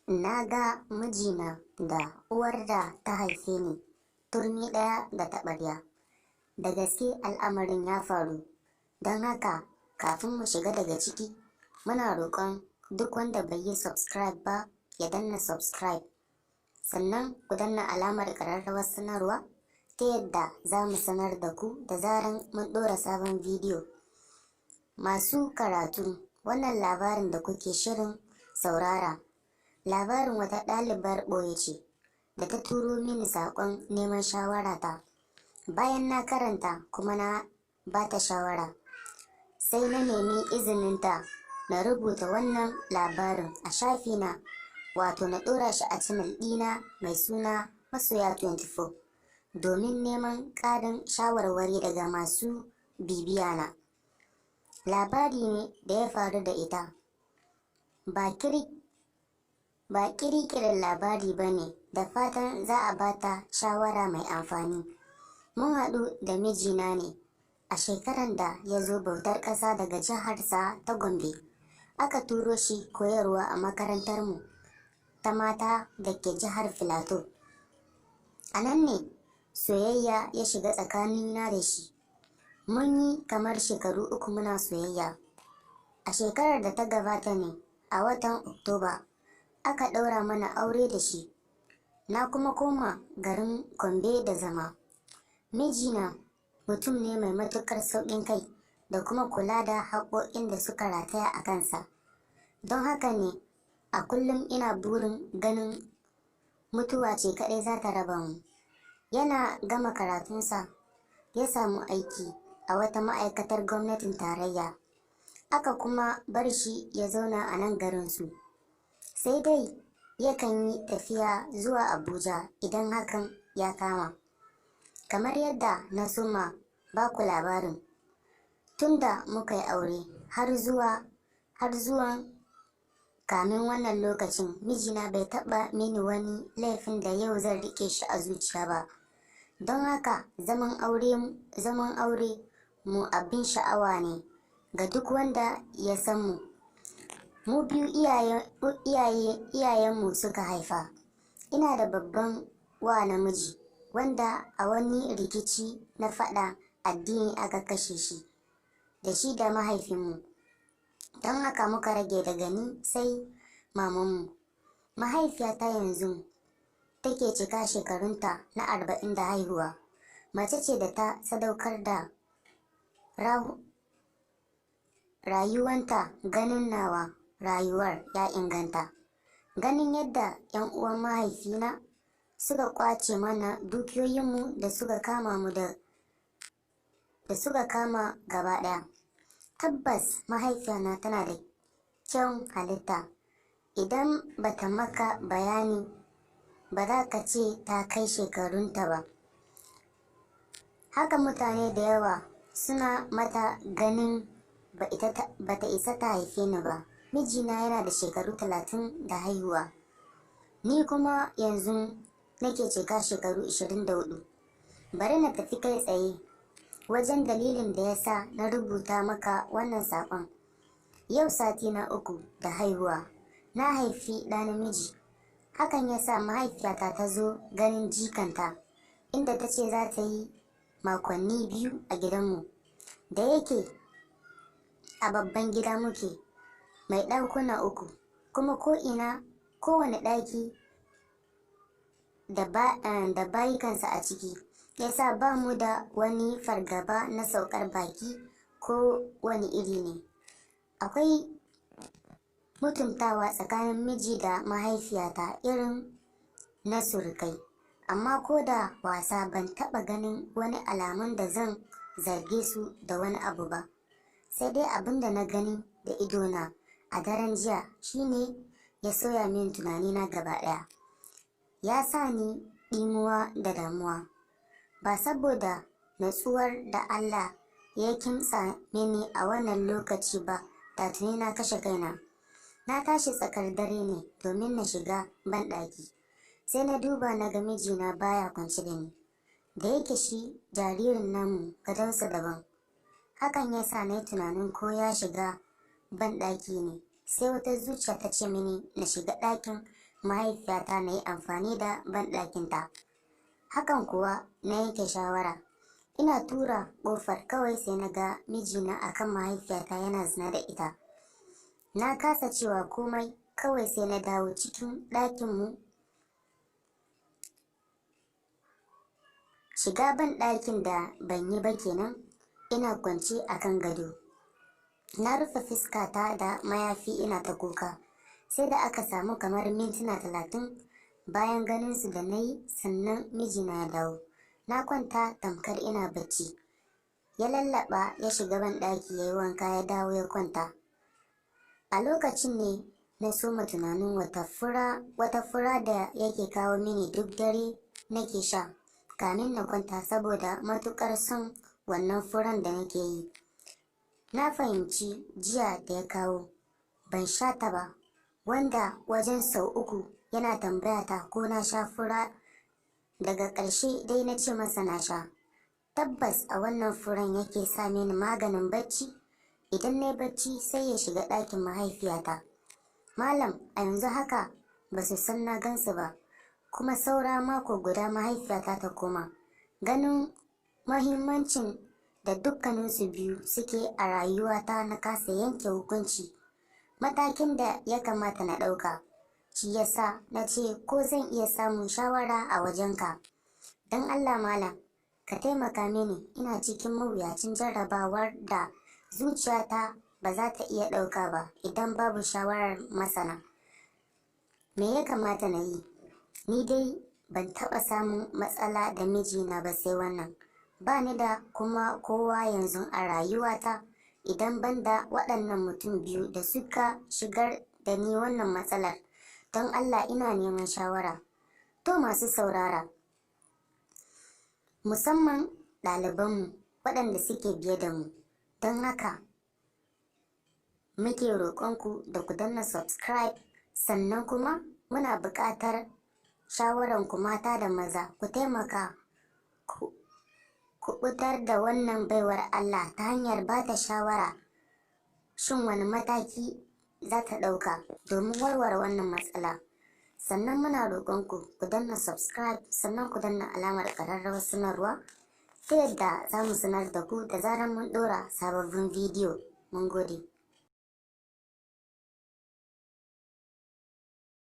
Na ga mijina da uwar da ta haife ni turmi ɗaya da taɓarya. Da gaske al'amarin ya faru, don haka kafin mu shiga daga ciki, muna roƙon duk wanda bai yi subscribe ba ya danna subscribe. Sannan ku danna alamar ƙararrawar sanarwa ta yadda za mu sanar da ku da zaran mun ɗora sabon bidiyo. Masu karatu, wannan labarin da kuke shirin saurara, labarin wata ɗalibar ɓoye ce da ta turo mini saƙon neman shawarata. Bayan na karanta kuma na ba ta shawara, sai na nemi izininta na rubuta wannan labarin a shafina, wato na ɗora shi a channel ɗina mai suna Masoya 24 domin neman ƙarin shawarwari daga masu bibiyana. Labari ne da ya faru da ita, ba ƙirƙirar labari ba ne, da fatan za a bata shawara mai amfani. Mun haɗu da mijina ne a shekaran da ya zo bautar ƙasa daga jiharsa ta Gombe. Aka turo shi koyarwa a makarantarmu ta mata da ke jihar Filato. A nan ne soyayya ya shiga tsakanina da shi. Mun yi kamar shekaru 3 muna soyayya. A shekarar da ta gabata ne, a watan Oktoba, aka ɗaura mana aure da shi. Na kuma koma garin Gombe da zama. Mijina mutum ne mai matuƙar sauƙin kai da kuma kula da haƙoƙin da suka rataya a kansa. Don haka ne a kullum ina burin ganin mutuwa ce kaɗai za ta raba mu. Yana gama karatunsa ya samu aiki a wata ma'aikatar gwamnatin tarayya. Aka kuma bar shi ya zauna a nan garinsu. Sai dai yakan yi tafiya zuwa Abuja idan hakan ya kama. Kamar yadda na soma baku labarin, tunda muka yi aure har zuwan kamin wannan lokacin, mijina bai taɓa mini wani laifin da yau zan riƙe shi a zuciya ba. Don haka zaman aure mu abin sha'awa ne ga duk wanda ya san mu. Mu biyu iyayenmu suka haifa. Ina da babban wa namiji wanda a wani rikici na faɗa addini aka kashe shi, da shi da mahaifinmu. Don haka muka rage daga ni sai mamanmu. Mahaifiyata yanzu take cika shekarunta na 40 da haihuwa. Mace ce da ta sadaukar da rayuwanta ganin nawa rayuwar ya inganta. Ganin yadda 'yan uwan mahaifina suka kwace mana dukiyoyinmu da suka kama gaba ɗaya. Tabbas mahaifiyana tana da kyan halitta. Idan bata maka bayani ba za ka ce ta kai shekarunta ba. Haka mutane da yawa suna mata ganin bata isa ta haife ni ba. Mijina yana da shekaru 30 da haihuwa, ni kuma yanzu nake cika shekaru 24. Bari na tafi kai tsaye wajen dalilin da ya sa na rubuta maka wannan saƙon. Yau sati na 3 da haihuwa, na haifi ɗa namiji. Hakan ya sa mahaifiyata ta zo ganin jikanta, inda ta ce za ta yi makonni 2 a gidanmu. Da yake a babban gida muke mai ɗakuna 3, kuma kowane ɗaki da bayikansa a ciki, yasa ba mu da wani fargaba na saukar baki ko wani iri ne. Akwai mutuntawa tsakanin miji da mahaifiyata irin na surukai, amma ko da wasa ban taɓa ganin wani alamun da zan zarge su da wani abu ba. Sai dai abin da na gani da idona a daren jiya shine ya soya min tunanina gaba ɗaya. Ya sa ni ɗimuwa da damuwa. Ba saboda natsuwar da Allah ya kimtsa mini a wannan lokaci ba, da tuni na kashe kaina. Na tashi tsakar dare ne domin na shiga banɗaki. Sai na duba na ga mijina baya kwance da ni. Da yake shi jaririn namu gadonsa daban. Hakan ya sa na yi tunanin ko ya shiga banɗaki ne. Sai wata zuciya ta ce mini na shiga ɗakin mahaifiyata na yi amfani da banɗakinta. Hakan kuwa na yanke shawara. Ina tura ƙofar kawai sai na ga mijina akan mahaifiyata yana zina da ita. Na kasa cewa komai, kawai sai na dawo cikin ɗakinmu. Shiga banɗakin da ban yi ba kenan, ina kwance akan gado. Na rufe fuskata da mayafi ina ta kuka. Sai da aka samu kamar mintuna 30 bayan ganin su da na yi, sannan mijina ya dawo. Na kwanta tamkar ina bacci. Ya lallaba ya shiga banɗaki ya yi wanka ya dawo ya kwanta. A lokacin ne na soma tunanin wata fura da yake kawo mini duk dare nake sha kamin na kwanta saboda matukar son wannan furan da nake yi. Na fahimci jiya da ya kawo ban sha ta ba, wanda wajen sau 3 yana tambaya ta ko na sha fura. Daga ƙarshe dai na ce masa na sha. Tabbas a wannan furan yake sa mini maganin bacci. Idan na yi bacci sai ya shiga ɗakin mahaifiyata. Malam a yanzu haka ba su san na gansu ba, kuma saura mako guda mahaifiyata ta koma. Ganin mahimmancin da dukkaninsu biyu suke a rayuwata na kasa yanke hukunci matakin da ya kamata na ɗauka. Shi yasa na ce ko zan iya samun shawara a wajenka. Don Allah malam, ka taimaka mini, ina cikin mawuyacin jarrabawar da zuciyata ba za ta iya ɗauka ba idan babu shawarar masana. Me ya kamata na yi? Ni dai ban taɓa samun matsala da mijina ba sai wannan. Ba ni da kuma kowa yanzu a rayuwata idan ban da waɗannan mutum biyu da suka shigar da ni wannan matsalar. Don Allah ina neman shawara. To masu saurara, musamman ɗalibanmu waɗanda suke biye da mu, don haka muke roƙonku da ku danna subscribe, sannan kuma muna buƙatar shawararku mata da maza. Ku taimaka ku kuɓutar da wannan baiwar Allah ta hanyar ba ta shawara shin wani mataki za ta ɗauka domin warware wannan matsala. Sannan muna roƙonku ku danna subscribe, sannan ku danna alamar ƙararrawar sanarwa ta yadda za mu sanar da ku da zarar mun ɗora sababbin bidiyo. Mun gode.